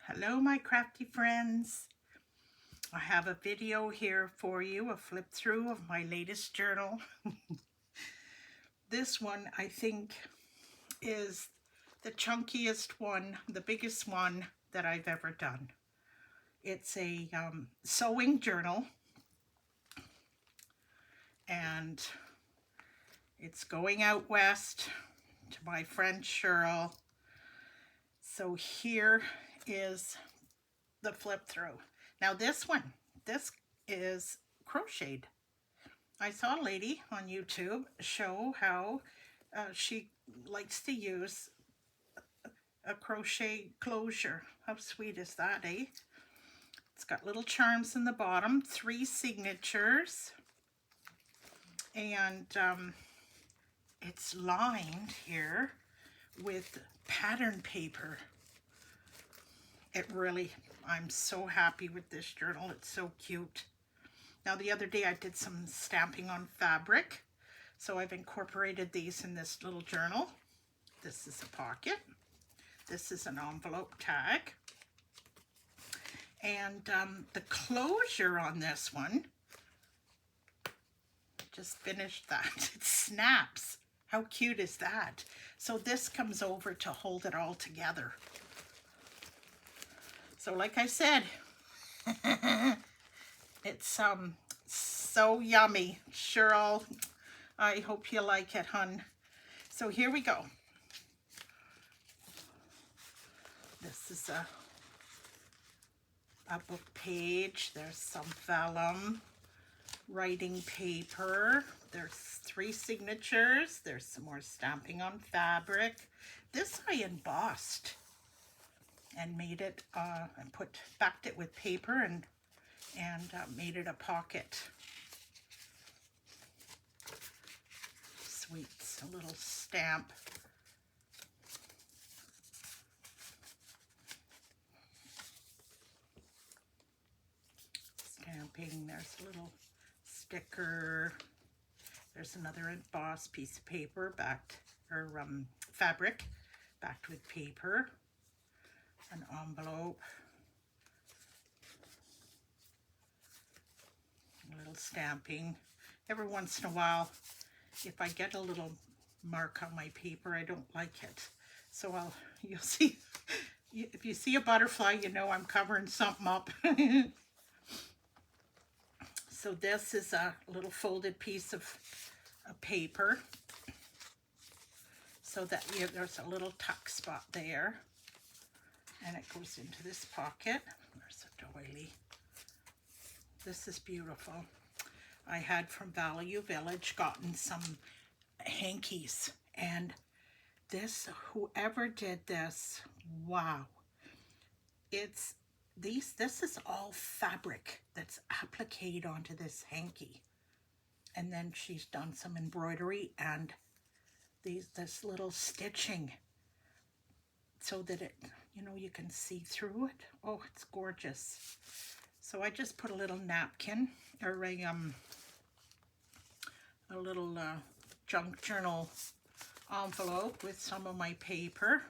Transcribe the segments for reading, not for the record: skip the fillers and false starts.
Hello my crafty friends. I have a video here for you, a flip through of my latest journal. This one I think is the chunkiest one, the biggest one that I've ever done. It's a sewing journal and it's going out west to my friend Cheryl. So here is the flip through. Now this is crocheted. I saw a lady on YouTube show how she likes to use a crochet closure. How sweet is that, eh? It's got little charms in the bottom, 3 signatures, and it's lined here with pattern paper. I'm so happy with this journal. It's so cute. Now the other day I did some stamping on fabric, so I've incorporated these in this little journal. This is a pocket. This is an envelope tag. And the closure on this one, just finished that. It snaps. How cute is that? So this comes over to hold it all together. So like I said, it's so yummy. Cheryl, I hope you like it, hun. So here we go. This is a book page. There's some vellum, writing paper. There's 3 signatures. There's some more stamping on fabric. This I embossed and made it and backed it with paper and made it a pocket. Sweet, a little stamp. Stamping, there's a little sticker. There's another embossed piece of paper backed, or fabric backed with paper. An envelope. A little stamping. Every once in a while, if I get a little mark on my paper, I don't like it. So you'll see, if you see a butterfly, you know I'm covering something up. So this is a little folded piece of paper, so that there's a little tuck spot there, and it goes into this pocket. There's a doily. This is beautiful. I had from Value Village gotten some hankies, and this, whoever did this, wow. This is all fabric that's appliqued onto this hanky. And then she's done some embroidery and this little stitching so that it, you can see through it. Oh, it's gorgeous. So I just put a little napkin or a little junk journal envelope with some of my paper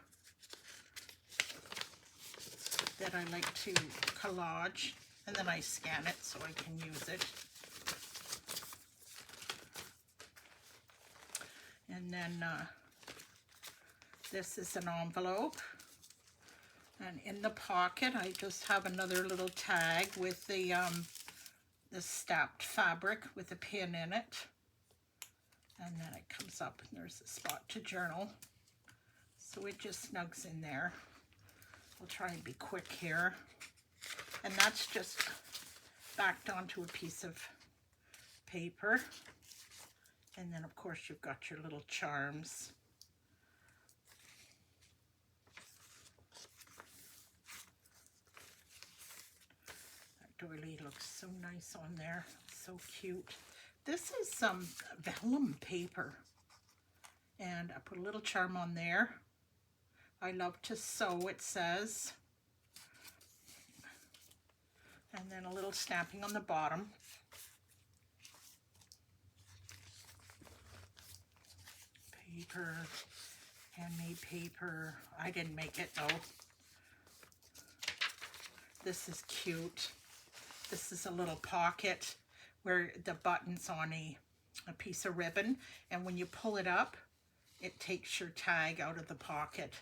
that I like to collage, and then I scan it so I can use it. And then this is an envelope, and in the pocket I just have another little tag with the stamped fabric with a pin in it, and then it comes up and there's a spot to journal, so it just snugs in there. I'll try and be quick here. And that's just backed onto a piece of paper. And then of course you've got your little charms. That doily looks so nice on there. So cute. This is some vellum paper. And I put a little charm on there. I love to sew, it says. And then a little stamping on the bottom. Paper, handmade paper. I didn't make it though. This is cute. This is a little pocket where the button's on a piece of ribbon, and when you pull it up, it takes your tag out of the pocket.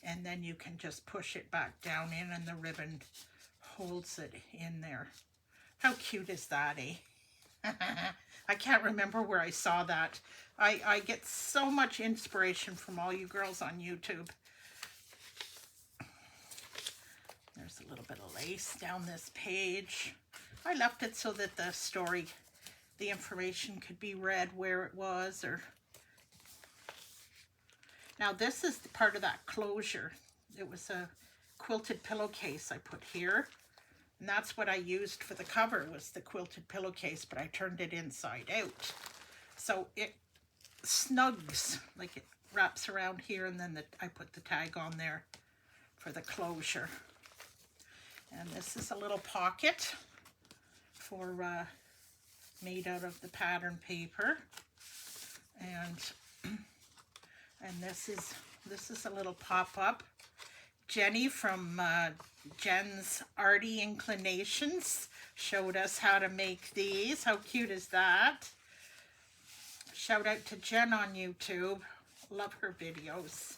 And then you can just push it back down in and the ribbon holds it in there. How cute is that, eh? I can't remember where I saw that. I get so much inspiration from all you girls on YouTube. There's a little bit of lace down this page. I left it so that the story, the information could be read where it was. Or now this is the part of that closure. It was a quilted pillowcase I put here. And that's what I used for the cover, was the quilted pillowcase, but I turned it inside out. So it snugs, like it wraps around here, and then I put the tag on there for the closure. And this is a little pocket for made out of the pattern paper. And this is a little pop-up. Jenny from Jen's Arty Inclinations showed us how to make these. How cute is that? Shout out to Jen on YouTube. Love her videos.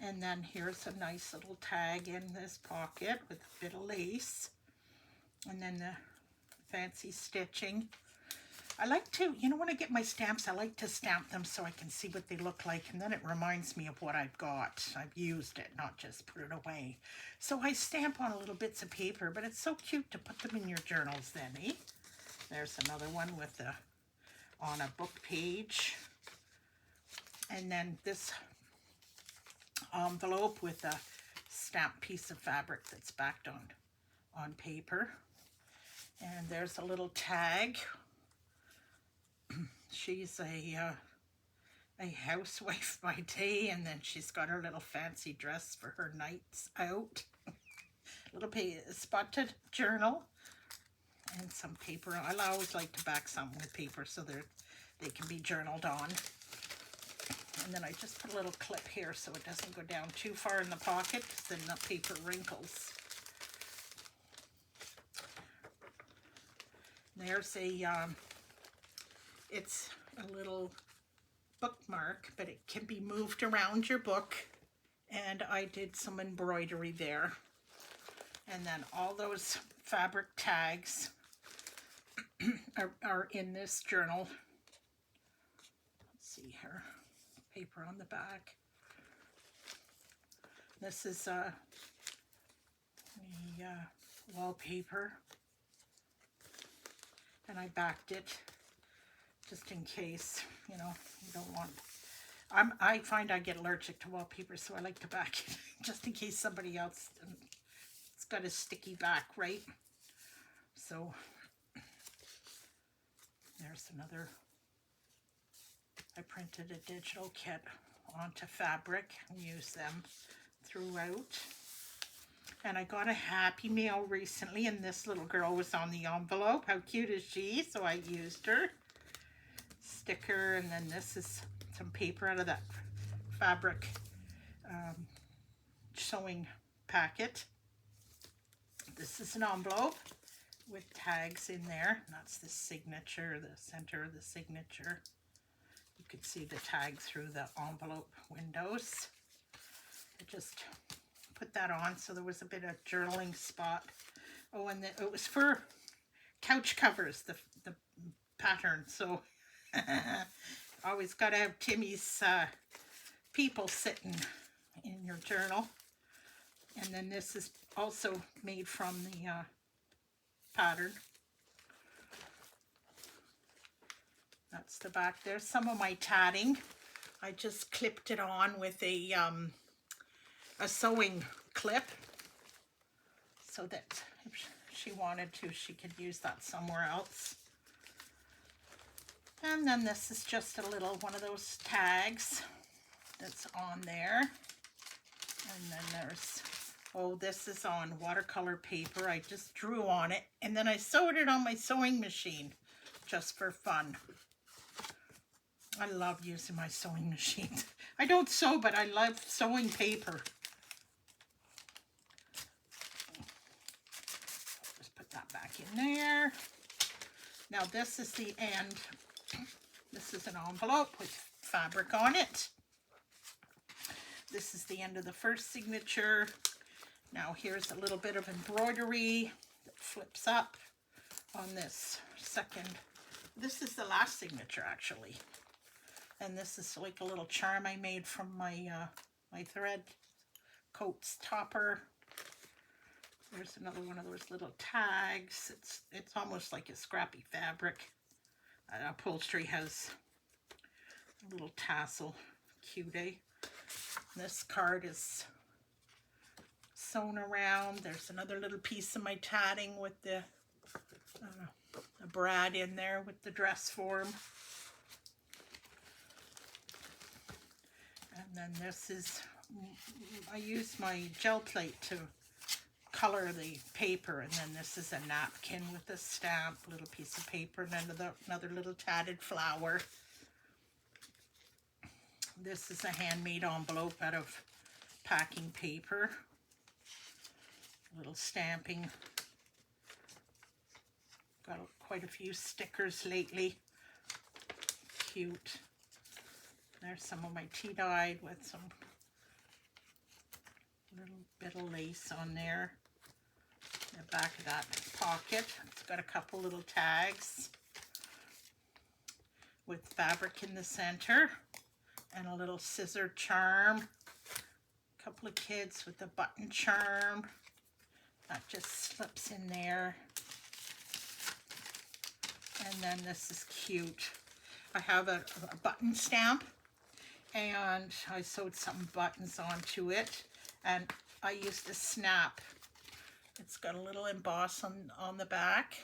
And then here's a nice little tag in this pocket with a bit of lace. And then the fancy stitching. I like to, you know, when I get my stamps, I like to stamp them so I can see what they look like, and then it reminds me of what I've got. I've used it, not just put it away. So I stamp on little bits of paper, but it's so cute to put them in your journals then, eh? There's another one with on a book page. And then this envelope with a stamped piece of fabric that's backed on paper. And there's a little tag. She's a housewife by day, and then she's got her little fancy dress for her nights out. Little spotted journal and some paper. I always like to back some with paper so they can be journaled on. And then I just put a little clip here so it doesn't go down too far in the pocket, because then the paper wrinkles. There's it's a little bookmark, but it can be moved around your book, and I did some embroidery there. And then all those fabric tags are in this journal. Let's see here, paper on the back. This is a wallpaper, and I backed it just in case, you know, you don't want. I find I get allergic to wallpaper, so I like to back it just in case somebody else. It's got a sticky back, right? So there's another. I printed a digital kit onto fabric and used them throughout. And I got a Happy Mail recently, and this little girl was on the envelope. How cute is she? So I used her sticker, and then this is some paper out of that fabric sewing packet. This is an envelope with tags in there. That's the signature, the center of the signature. You could see the tag through the envelope windows. I just put that on so there was a bit of journaling spot. Oh, and it was for couch covers, the pattern. So always got to have Timmy's people sitting in your journal. And then this is also made from the pattern. That's the back there. Some of my tatting, I just clipped it on with a sewing clip so that if she wanted to, she could use that somewhere else. And then this is just a little one of those tags that's on there. And then there's, oh, this is on watercolor paper. I just drew on it, and then I sewed it on my sewing machine just for fun. I love using my sewing machine. I don't sew, but I love sewing paper. back in there. Now this is the end. This is an envelope with fabric on it. This is the end of the first signature. Now here's a little bit of embroidery that flips up on this second. This is the last signature actually. And this is like a little charm I made from my my thread coats topper. There's another one of those little tags. It's almost like a scrappy fabric. Upholstery has a little tassel. Cute, eh? This card is sewn around. There's another little piece of my tatting with the brad in there with the dress form. And then this is, I use my gel plate to color the paper, and then this is a napkin with a stamp, little piece of paper, and then another little tatted flower. This is a handmade envelope out of packing paper. Little stamping. Got quite a few stickers lately. Cute. There's some of my tea-dyed with some little bit of lace on there. The back of that pocket, it's got a couple little tags with fabric in the center and a little scissor charm. A couple of kids with a button charm. That just slips in there. And then this is cute. I have a button stamp, and I sewed some buttons onto it, and I used a snap. It's got a little emboss on the back,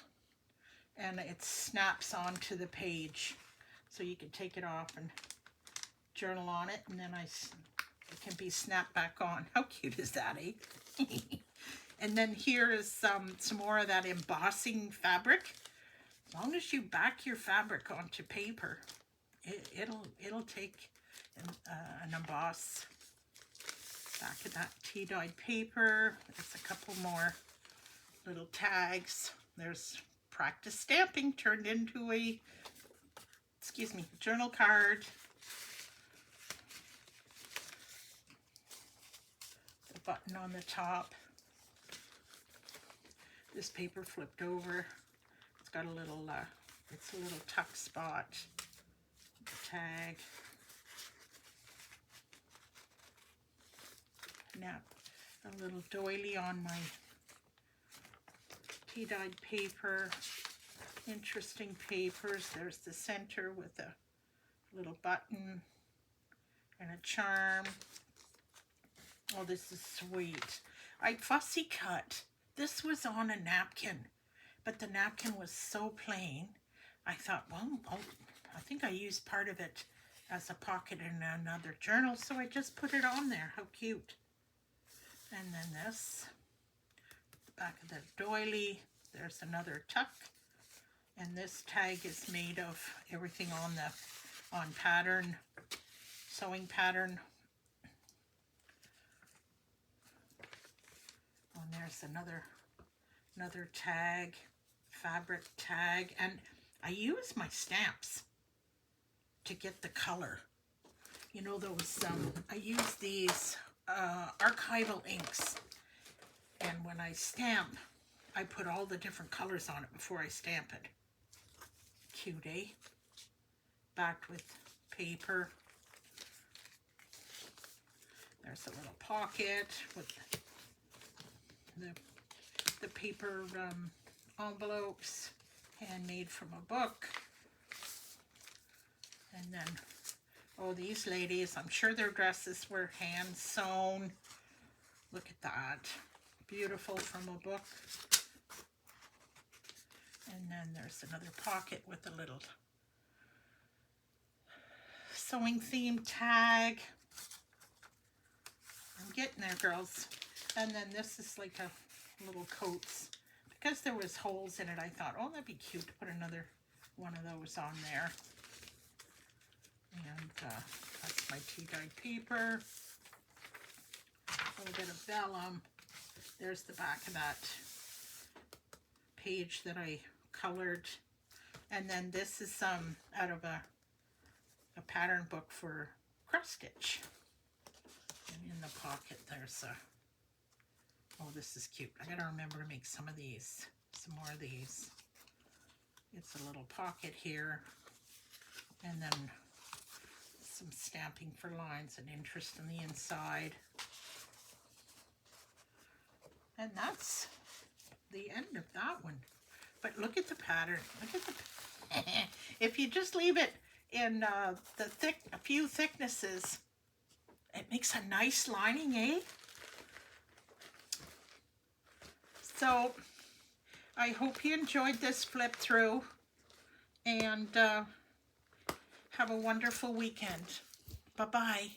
and it snaps onto the page. So you can take it off and journal on it, and then it can be snapped back on. How cute is that, eh? And then here is some more of that embossing fabric. As long as you back your fabric onto paper, it'll take an emboss. Back of that tea-dyed paper. There's a couple more little tags. There's practice stamping turned into a, journal card. The button on the top. This paper flipped over. It's got a little, it's a little tuck spot. Tag. Now, a little doily on my tea-dyed paper. Interesting papers. There's the center with a little button and a charm. Oh, this is sweet. I fussy cut. This was on a napkin, but the napkin was so plain. I thought, well, I think I used part of it as a pocket in another journal, so I just put it on there. How cute. And then this, the back of the doily, there's another tuck. And this tag is made of everything on pattern, sewing pattern. Oh, and there's another tag, fabric tag. And I use my stamps to get the color. You know, those, I use these archival inks, and when I stamp, I put all the different colors on it before I stamp it. Cute, eh? Backed with paper. There's a little pocket with the paper envelopes, handmade from a book. And then, oh, these ladies, I'm sure their dresses were hand sewn. Look at that. Beautiful, from a book. And then there's another pocket with a little sewing theme tag. I'm getting there, girls. And then this is like a little coats. Because there was holes in it, I thought, oh, that'd be cute to put another one of those on there. And that's my tea-dyed paper. A little bit of vellum. There's the back of that page that I colored. And then this is out of a pattern book for cross stitch. And in the pocket there's a, oh, this is cute. I gotta remember to make some of these, some more of these. It's a little pocket here, and then some stamping for lines and interest on the inside. And that's the end of that one. But look at the pattern. Look at the if you just leave it in a few thicknesses, it makes a nice lining, eh? So I hope you enjoyed this flip through, and have a wonderful weekend. Bye-bye.